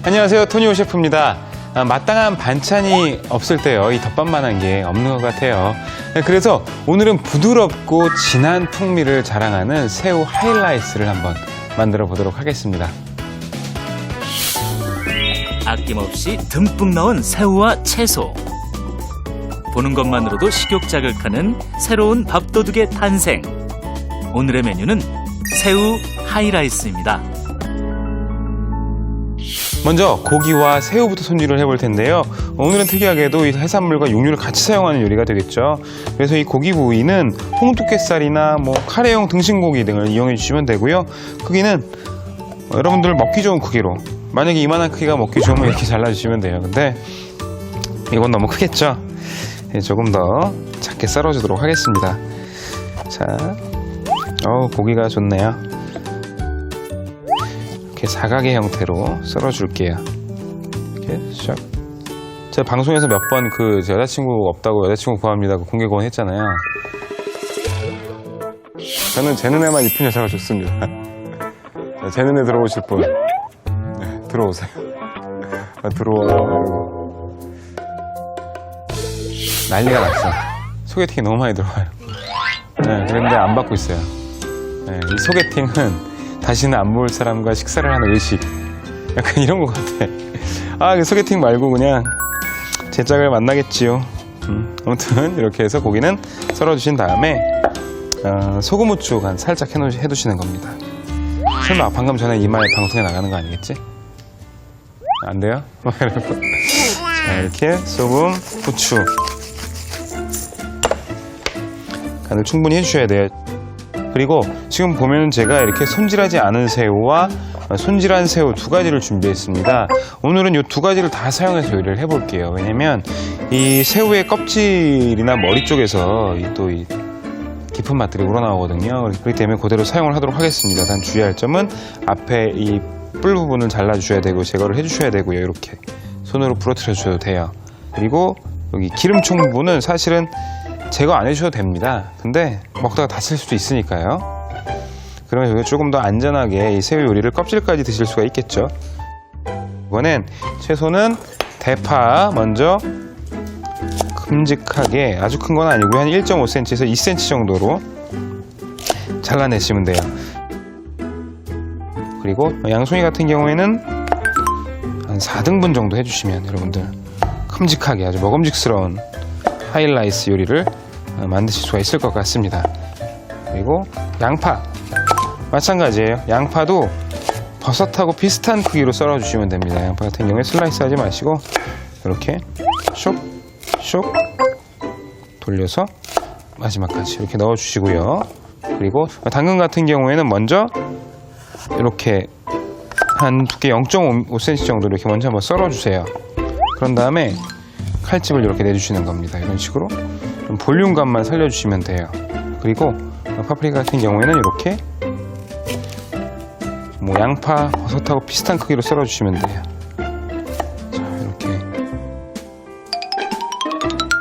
안녕하세요, 토니오 셰프입니다. 마땅한 반찬이 없을 때요, 이 덮밥만한 게 없는 것 같아요. 그래서 오늘은 부드럽고 진한 풍미를 자랑하는 새우 하이라이스를 한번 만들어 보도록 하겠습니다. 아낌없이 듬뿍 넣은 새우와 채소. 보는 것만으로도 식욕 자극하는 새로운 밥도둑의 탄생. 오늘의 메뉴는 새우 하이라이스입니다. 먼저 고기와 새우부터 손질을 해볼 텐데요. 오늘은 특이하게도 이 해산물과 육류를 같이 사용하는 요리가 되겠죠. 그래서 이 고기 부위는 홍두깨살이나 카레용 등심고기 등을 이용해 주시면 되고요. 크기는 여러분들 먹기 좋은 크기로, 만약에 이만한 크기가 먹기 좋으면 이렇게 잘라주시면 돼요. 근데 이건 너무 크겠죠. 조금 더 작게 썰어주도록 하겠습니다. 자, 고기가 좋네요. 이렇게 사각의 형태로 썰어줄게요. 이렇게 샥. 제가 방송에서 몇 번 제 여자친구 없다고 여자친구 구합니다 공개 공언했잖아요. 저는 제 눈에만 이쁜 여자가 좋습니다. 제 눈에 들어오실 분, 네, 들어오세요. 들어와. 난리가 났어. 소개팅이 너무 많이 들어와요. 네, 그런데 안 받고 있어요. 네, 이 소개팅은 다시는 안 볼 사람과 식사를 하는 의식, 약간 이런 것 같아. 소개팅 말고 그냥 제 짝을 만나겠지요. 아무튼 이렇게 해서 고기는 썰어주신 다음에 소금 후추 간 살짝 해두시는 겁니다. 설마 방금 전에 이마에 방송에 나가는 거 아니겠지? 안 돼요? 자, 이렇게 소금, 후추 간을 충분히 해주셔야 돼요. 그리고 지금 보면 제가 이렇게 손질하지 않은 새우와 손질한 새우 두 가지를 준비했습니다. 오늘은 이 두 가지를 다 사용해서 요리를 해볼게요. 왜냐면 이 새우의 껍질이나 머리 쪽에서 또 이 깊은 맛들이 우러나오거든요. 그렇기 때문에 그대로 사용을 하도록 하겠습니다. 단 주의할 점은 앞에 이 뿔 부분을 잘라주셔야 되고 제거를 해주셔야 되고요. 이렇게 손으로 부러뜨려 주셔도 돼요. 그리고 여기 기름총 부분은 사실은 제거 안 해주셔도 됩니다. 근데 먹다가 다칠 수도 있으니까요. 그러면 여기 조금 더 안전하게 이 새우 요리를 껍질까지 드실 수가 있겠죠. 이번엔 채소는 대파 먼저 큼직하게, 아주 큰 건 아니고요, 한 1.5cm에서 2cm 정도로 잘라내시면 돼요. 그리고 양송이 같은 경우에는 한 4등분 정도 해주시면 여러분들 큼직하게 아주 먹음직스러운 하이라이스 요리를 만드실 수가 있을 것 같습니다. 그리고 양파 마찬가지예요. 양파도 버섯하고 비슷한 크기로 썰어주시면 됩니다. 양파 같은 경우에 슬라이스 하지 마시고 이렇게 쇽 돌려서 마지막까지 이렇게 넣어주시고요. 그리고 당근 같은 경우에는 먼저 이렇게 한 두께 0.5cm 정도 이렇게 먼저 한번 썰어주세요. 그런 다음에 칼집을 이렇게 내주시는 겁니다. 이런 식으로 좀 볼륨감만 살려주시면 돼요. 그리고 파프리카 같은 경우에는 이렇게 양파, 버섯하고 비슷한 크기로 썰어주시면 돼요. 자,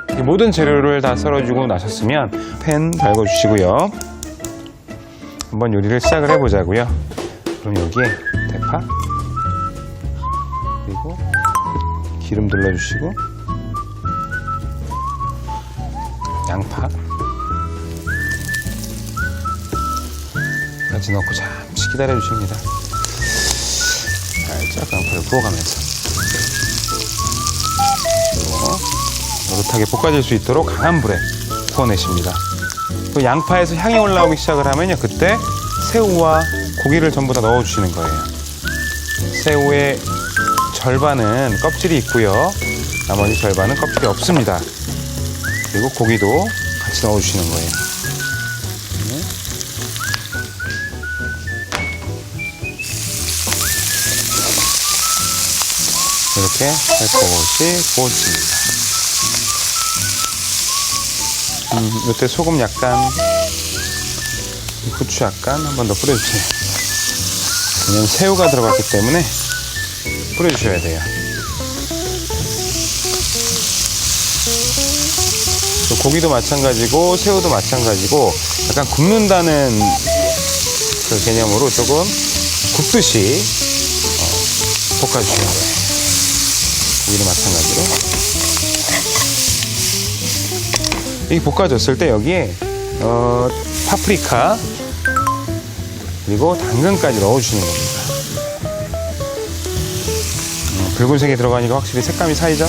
이렇게 모든 재료를 다 썰어주고 나셨으면 팬 달궈주시고요. 한번 요리를 시작을 해보자고요. 그럼 여기에 대파, 그리고 기름 둘러주시고 양파 까지 넣고 잠시 기다려주십니다. 살짝 양파를 부어가면서 노릇하게 볶아질 수 있도록 강한 불에 구워내십니다. 또 양파에서 향이 올라오기 시작을 하면요, 그때 새우와 고기를 전부 다 넣어주시는 거예요. 새우의 절반은 껍질이 있고요, 나머지 절반은 껍질이 없습니다. 그리고 고기도 같이 넣어주시는 거예요. 이렇게 살포시 구워주십니다. 이때 소금 약간, 후추 약간 한 번 더 뿌려주세요. 왜냐면 새우가 들어갔기 때문에 뿌려주셔야 돼요. 고기도 마찬가지고 새우도 마찬가지고 약간 굽는다는 그 개념으로 조금 굽듯이 볶아주시는 거예요. 고기도 마찬가지로. 이 볶아줬을 때 여기에 파프리카 그리고 당근까지 넣어주시는 겁니다. 붉은색이 들어가니까 확실히 색감이 살죠?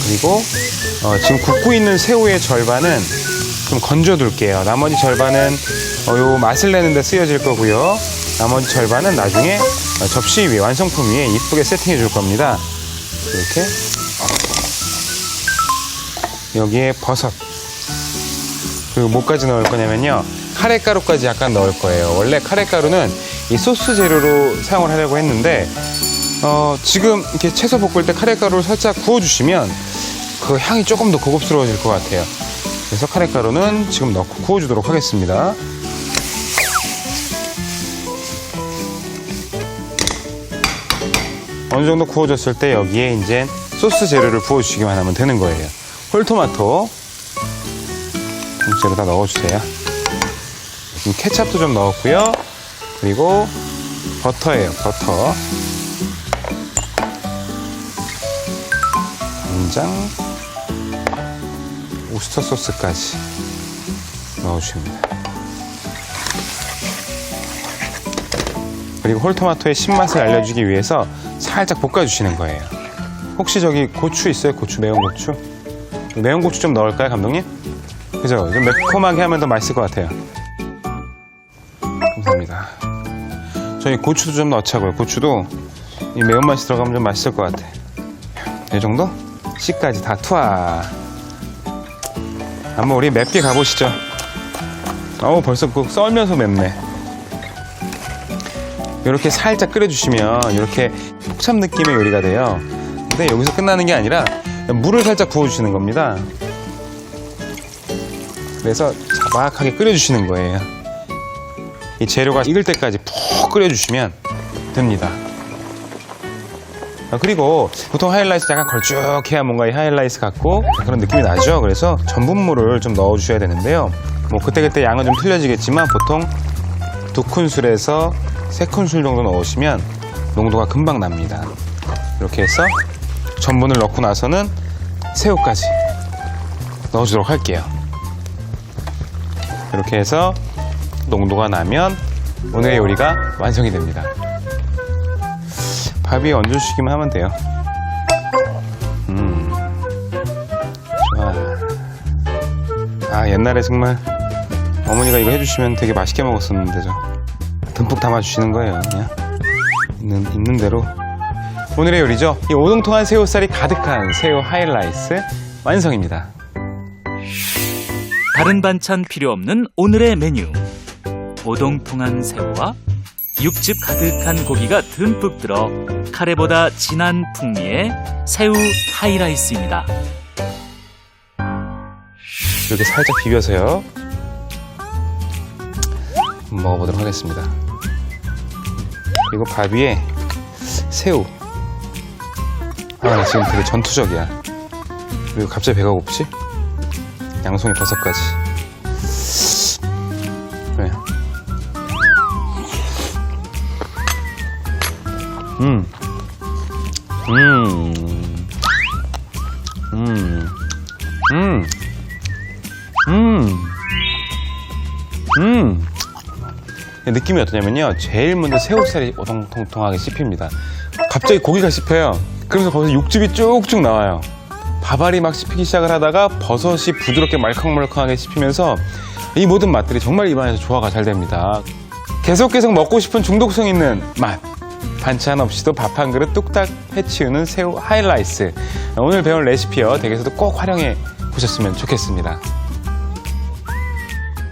그리고 지금 굽고 있는 새우의 절반은 좀 건져둘게요. 나머지 절반은 요 맛을 내는 데 쓰여질 거고요. 나머지 절반은 나중에 접시 위에, 완성품 위에 이쁘게 세팅해 줄 겁니다. 이렇게 여기에 버섯 그리고 뭐까지 넣을 거냐면요, 카레가루까지 약간 넣을 거예요. 원래 카레가루는 이 소스 재료로 사용을 하려고 했는데 지금 이렇게 채소 볶을 때 카레가루를 살짝 구워주시면 그 향이 조금 더 고급스러워질 것 같아요. 그래서 카레가루는 지금 넣고 구워주도록 하겠습니다. 어느 정도 구워졌을 때 여기에 이제 소스 재료를 부어주시기만 하면 되는 거예요. 홀토마토 통째로 다 넣어주세요. 케찹도 좀 넣었고요. 그리고 버터예요. 버터, 간장, 우스터 소스까지 넣어줍니다. 그리고 홀토마토의 신맛을 알려주기 위해서 살짝 볶아주시는 거예요. 혹시 저기 고추 있어요? 고추, 매운 고추? 매운 고추 좀 넣을까요, 감독님? 그죠? 좀 매콤하게 하면 더 맛있을 것 같아요. 감사합니다. 저희 고추도 좀 넣자고요. 고추도 이 매운맛이 들어가면 좀 맛있을 것 같아. 이 정도? 씨까지 다 투하. 한번 우리 맵게 가보시죠. 벌써 그 썰면서 맵네. 이렇게 살짝 끓여주시면 이렇게 폭참 느낌의 요리가 돼요. 근데 여기서 끝나는 게 아니라 물을 살짝 부어주시는 겁니다. 그래서 자박하게 끓여주시는 거예요. 이 재료가 익을 때까지 푹 끓여주시면 됩니다. 그리고 보통 하이라이스 약간 걸쭉해야 뭔가 이 하이라이스 같고 그런 느낌이 나죠. 그래서 전분물을 좀 넣어주셔야 되는데요. 뭐 그때그때 양은 좀 틀려지겠지만 보통 2큰술에서 3큰술 정도 넣으시면 농도가 금방 납니다. 이렇게 해서 전분을 넣고 나서는 새우까지 넣어주도록 할게요. 이렇게 해서 농도가 나면 오늘의 요리가 완성이 됩니다. 밥 위에 얹어주시기만 하면 돼요. 좋아. 옛날에 정말 어머니가 이거 해주시면 되게 맛있게 먹었었는데 듬뿍 담아주시는 거예요. 그냥 있는 대로. 오늘의 요리죠. 이 오동통한 새우살이 가득한 새우 하이라이스 완성입니다. 다른 반찬 필요 없는 오늘의 메뉴. 오동통한 새우와 육즙 가득한 고기가 듬뿍 들어 카레보다 진한 풍미의 새우 하이라이스입니다. 이렇게 살짝 비벼서요. 먹어보도록 하겠습니다. 그리고 밥 위에 새우. 나 지금 되게 전투적이야. 그리고 갑자기 배가 고프지? 양송이 버섯까지. 그래. 느낌이 어떠냐면요, 제일 먼저 새우살이 오동통통하게 씹힙니다. 갑자기 고기가 씹혀요. 그러면서 거기서 육즙이 쭉쭉 나와요. 밥알이 막 씹히기 시작을 하다가 버섯이 부드럽게 말캉말캉하게 씹히면서 이 모든 맛들이 정말 입안에서 조화가 잘 됩니다. 계속 먹고 싶은 중독성 있는 맛. 반찬 없이도 밥 한 그릇 뚝딱 해치우는 새우 하이라이스. 오늘 배운 레시피요, 댁에서도 꼭 활용해 보셨으면 좋겠습니다.